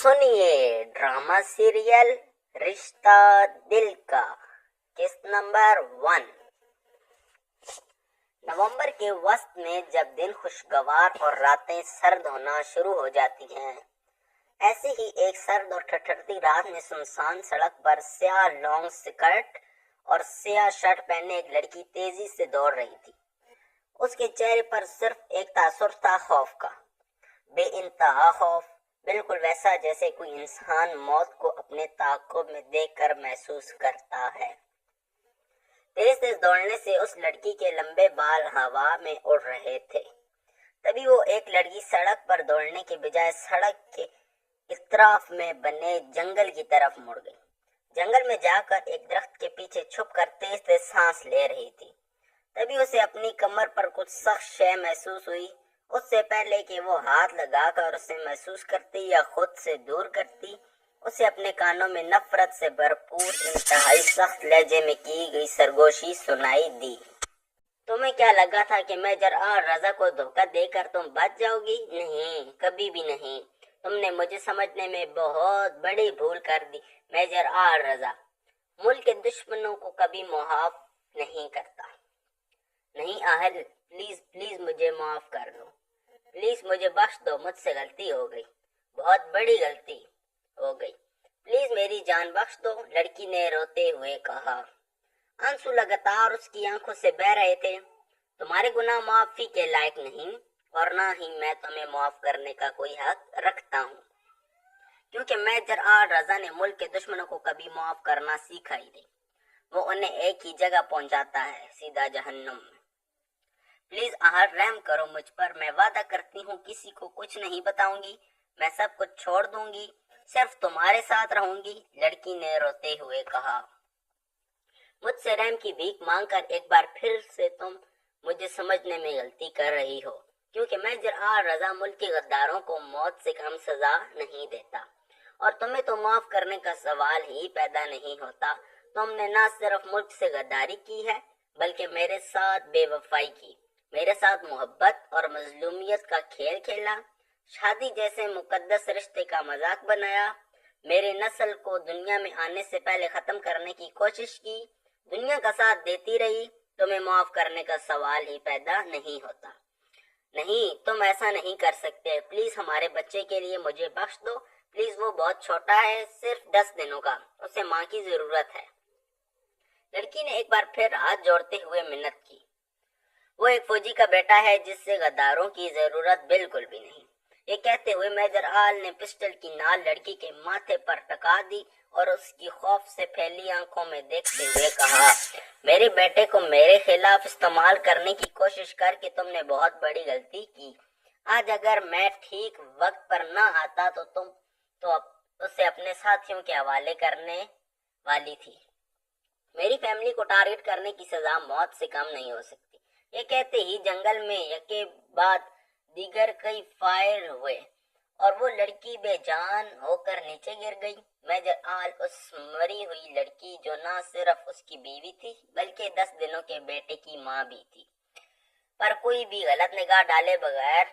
सुनिए drama serial रिश्ता दिल का किस्त नंबर 1। नवंबर के वस्त में जब दिन खुशगवार और रातें सर्द होना शुरू हो जाती हैं, ऐसे ही एक सर्द और ठठरती रात में सुनसान सड़क पर स्याह लॉन्ग स्कर्ट और स्याह शर्ट पहने एक लड़की तेजी से दौड़ रही थी। उसके चेहरे पर सिर्फ एक तासुर था, खौफ का, बेइंतहा खौफ, बिल्कुल वैसा जैसे कोई इंसान मौत को अपने ताक़ुब में देखकर महसूस करता है। तेज तेज दौड़ने से उस लड़की के लंबे बाल हवा में उड़ रहे थे। तभी वो एक लड़की सड़क पर दौड़ने के बजाय सड़क के इतराफ में बने जंगल की तरफ मुड़ गई। जंगल में जाकर एक दरख्त के पीछे छुपकर तेज तेज सांस ले रही थी। तभी उसे अपनी कमर पर कुछ सख्त शय महसूस हुई। उससे पहले कि वो हाथ लगाकर उसे महसूस करती या खुद से दूर करती, उसे अपने कानों में नफरत से भरपूर इंतहाई सख्त लहजे में की गई सरगोशी सुनाई दी। तुम्हें क्या लगा था कि मेजर आर रजा को धोखा देकर तुम बच जाओगी? नहीं, कभी भी नहीं। तुमने मुझे समझने में बहुत बड़ी भूल कर दी। मेजर आर रजा मुल्क के दुश्मनों को कभी मुआफ नहीं करता। नहीं आहल, प्लीज प्लीज मुझे माफ कर दो, प्लीज मुझे बख्श दो, मुझसे गलती हो गई, बहुत बड़ी गलती हो गई, प्लीज मेरी जान बख्श दो, लड़की ने रोते हुए कहा। आंसू लगातार उसकी आंखों से बह रहे थे। तुम्हारे गुनाह माफी के लायक नहीं और ना ही मैं तुम्हें माफ करने का कोई हक रखता हूँ, क्योंकि मेजर आर रजा ने मुल्क के दुश्मनों को कभी माफ करना सीखा ही नहीं। वो उन्हें एक ही जगह पहुंचाता है, सीधा जहन्नुम में। प्लीज आहर रहम करो मुझ पर, मैं वादा करती हूँ किसी को कुछ नहीं बताऊंगी, मैं सब कुछ छोड़ दूंगी, सिर्फ तुम्हारे साथ रहूंगी, लड़की ने रोते हुए कहा। मुझसे रहम की भीख मांगकर एक बार फिर से तुम मुझे समझने में गलती कर रही हो, क्योंकि मेजर आर रजा मुल्क के गद्दारों को मौत से कम सजा नहीं देता और तुम्हें तो माफ करने का सवाल ही पैदा नहीं होता। तुमने न सिर्फ मुल्क से गद्दारी की है बल्कि मेरे साथ बेवफाई की, मेरे साथ मोहब्बत और मजलूमियत का खेल खेला, शादी जैसे मुकद्दस रिश्ते का मजाक बनाया, मेरे नस्ल को दुनिया में आने से पहले खत्म करने की कोशिश की, दुनिया का साथ देती रही। तुम्हें माफ करने का सवाल ही पैदा नहीं होता। नहीं, तुम ऐसा नहीं कर सकते। प्लीज हमारे बच्चे के लिए मुझे बख्श दो, प्लीज, वो बहुत छोटा है, सिर्फ 10 दिनों का, उसे माँ की जरूरत है। लड़की ने एक बार फिर हाथ जोड़ते हुए मिन्नत की। वो एक फौजी का बेटा है जिससे गद्दारों की जरूरत बिल्कुल भी नहीं। ये कहते हुए मेजर आल ने पिस्टल की नाल लड़की के माथे पर टका दी और उसकी खौफ से फैली आंखों में देखते हुए कहा, मेरे बेटे को मेरे खिलाफ इस्तेमाल करने की कोशिश करके तुमने बहुत बड़ी गलती की। आज अगर मैं ठीक वक्त पर न आता तो तुम तो उसे अपने साथियों के हवाले करने वाली थी। मेरी फैमिली को टारगेट करने की सजा मौत से कम नहीं हो सकती। ये कहते ही जंगल में यके बाद दीगर कई फायर हुए और वो लड़की बेजान होकर नीचे गिर गई। मेजर आल उस मरी हुई लड़की जो ना सिर्फ उसकी बीवी थी बल्कि 10 दिनों के बेटे की माँ भी थी, पर कोई भी गलत निगाह डाले बगैर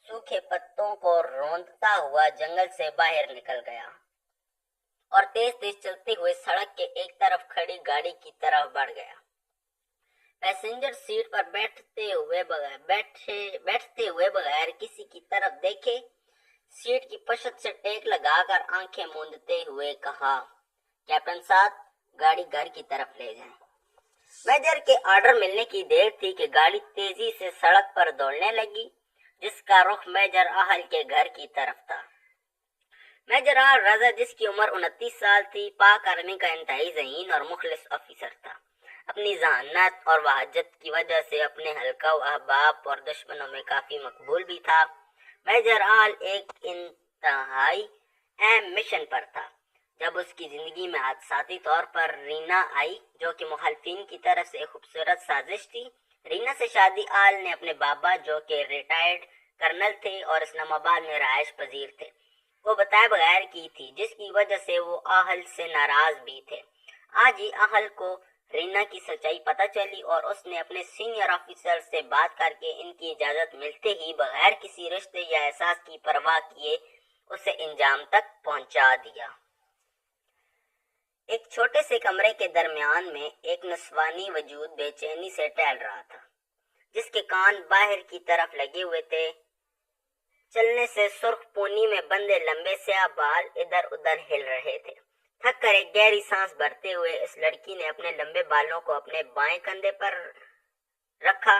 सूखे पत्तों को रौंदता हुआ जंगल से बाहर निकल गया और तेज तेज चलते हुए सड़क के एक तरफ खड़ी गाड़ी की तरफ बढ़ गया। पैसेंजर सीट पर बैठते हुए बगैर किसी की तरफ देखे, सीट की पश्त से टेक लगाकर आंखें मूंदते हुए कहा, कैप्टन साहब, गाड़ी घर की तरफ ले जाएं। मेजर के ऑर्डर मिलने की देर थी कि गाड़ी तेजी से सड़क पर दौड़ने लगी, जिसका रुख मेजर आहल के घर की तरफ था। मेजर आर रजा, जिसकी उम्र 29 साल थी, पाक आर्मी का इंतहाई ज़हीन और मुखलिस ऑफिसर था। अपनी जहानत और वहाजत की वजह से अपने हल्का अहबाब और दुश्मनों में काफी मकबूल भी था। मेजर आल एक इंतहाई अहम मिशन पर था जब उसकी जिंदगी में हादसाती तौर पर रीना आई, जो कि मुखालफिन की तरफ से एक खूबसूरत साजिश थी। रीना से शादी आल ने अपने बाबा, जो कि रिटायर्ड कर्नल थे और इस्लामाबाद में रहायश पजीर थे, वो बताए बगैर की थी, जिसकी वजह से वो आहल से नाराज भी थे। आज ही आहल को रीना की सच्चाई पता चली और उसने अपने सीनियर ऑफिसर से बात करके इनकी इजाजत मिलते ही बगैर किसी रिश्ते या एहसास की परवाह किए اسے انجام تک پہنچا دیا۔ ایک چھوٹے سے کمرے کے درمیان میں ایک نسوانی وجود بے چینی سے ٹہل رہا تھا، جس کے کان باہر کی طرف لگے ہوئے تھے۔ چلنے سے سرخ پونی میں بندے لمبے سیاہ بال ادھر ادھر ہل رہے تھے۔ تھک کر ایک گہری سانس بھرتے ہوئے اس لڑکی نے اپنے لمبے بالوں کو اپنے بائیں کندھے پر رکھا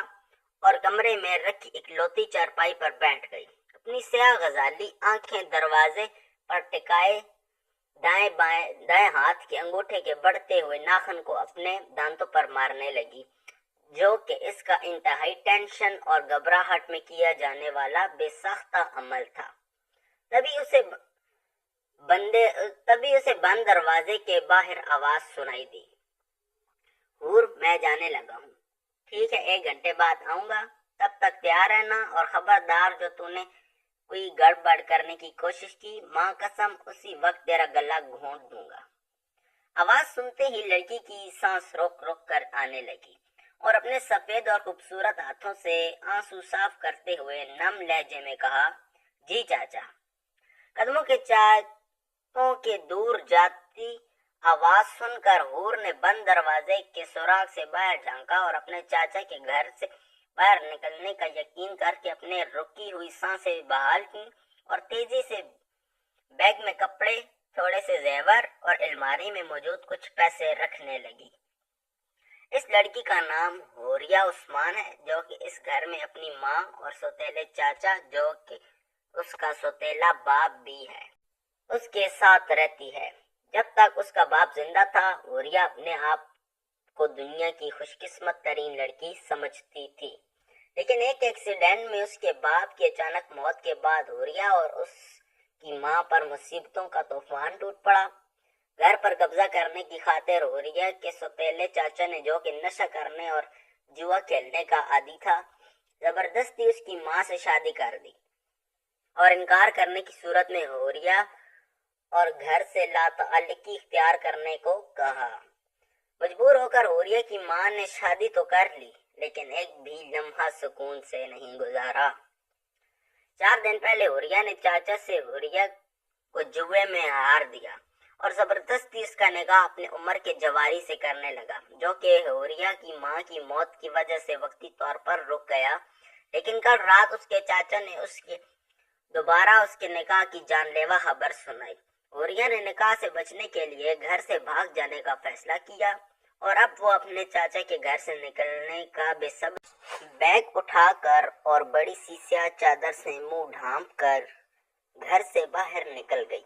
اور کمرے میں رکھی اکلوتی چارپائی پر بیٹھ گئی۔ اپنی سیاہ غزالی آنکھیں دروازے پر ٹکائے دائیں ہاتھ کے انگوٹھے کے بڑھتے ہوئے ناخن کو اپنے دانتوں پر مارنے لگی، جو کہ اس کا انتہائی ٹینشن اور گھبراہٹ میں کیا جانے والا بے ساختہ عمل تھا۔ تبھی اسے بند دروازے کے باہر آواز سنائی دی، حور میں جانے لگا ہوں، ٹھیک ہے 1 گھنٹے بعد آؤں گا، تب تک تیار رہنا، اور خبردار جو تو نے کوئی گڑبڑ کرنے کی کوشش کی، ماں قسم اسی وقت تیرا گلا گھونٹ دوں گا۔ آواز سنتے ہی لڑکی کی سانس روک کر آنے لگی اور اپنے سفید اور خوبصورت ہاتھوں سے آنسو صاف کرتے ہوئے نم لہجے میں کہا، جی چاچا۔ قدموں کے چاٹوں کے دور جاتی آواز سن کر حور نے بند دروازے کے سوراخ سے باہر جھانکا اور اپنے چاچا کے گھر سے باہر نکلنے کا یقین کر کے اپنے رکی ہوئی سانسیں بحال کی اور تیزی سے بیگ میں کپڑے، تھوڑے سے زیور اور الماری میں موجود کچھ پیسے رکھنے لگی۔ اس لڑکی کا نام حوریہ عثمان ہے، جو کہ اس گھر میں اپنی ماں اور سوتیلے چاچا، جو کہ اس کا سوتیلا باپ بھی ہے، اس کے ساتھ رہتی ہے۔ جب تک اس کا باپ زندہ تھا، حوریہ اپنے آپ کو دنیا کی خوش قسمت ترین لڑکی سمجھتی تھی، لیکن ایک ایکسیڈنٹ میں اس کے باپ کی اچانک موت کے بعد حوریہ اور اس کی ماں پر مصیبتوں کا طوفان ٹوٹ پڑا۔ گھر پر قبضہ کرنے کی خاطر حوریہ کے سوتیلے چاچا نے، جو کہ نشہ کرنے اور جوا کھیلنے کا عادی تھا، زبردستی اس کی ماں سے شادی کر دی اور انکار کرنے کی صورت میں حوریہ اور گھر سے لا تعلقی اختیار کرنے کو کہا۔ مجبور ہو کر حوریہ کی ماں نے شادی تو کر لی، لیکن ایک بھی لمحہ سکون سے نہیں گزارا۔ 4 دن پہلے حوریہ نے چاچا سے حوریہ کو جوئے میں ہار دیا اور زبردستی اس کا نکاح اپنے عمر کے جواری سے کرنے لگا، جو کہ حوریہ کی ماں کی موت کی وجہ سے وقتی طور پر رک گیا۔ لیکن کل رات اس کے چاچا نے دوبارہ اس کے نکاح کی جان لیوا خبر سنائی۔ حوریہ نے نکاح سے بچنے کے لیے گھر سے بھاگ جانے کا فیصلہ کیا اور اب وہ اپنے چاچا کے گھر سے نکلنے کا بے صبر بیگ اٹھا کر اور بڑی سی سیاہ چادر سے منہ ڈھانپ کر گھر سے باہر نکل گئی۔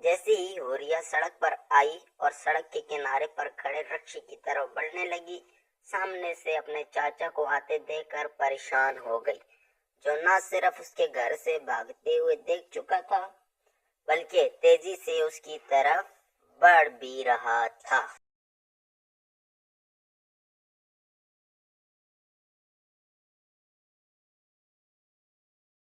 جیسے ہی حوریہ سڑک پر آئی اور سڑک کے کنارے پر کھڑے رکشے کی طرف بڑھنے لگی، سامنے سے اپنے چاچا کو آتے دیکھ کر پریشان ہو گئی، جو نہ صرف اس کے گھر سے بھاگتے ہوئے دیکھ چکا تھا، بلکہ تیزی سے اس کی طرف بڑھ بھی رہا تھا۔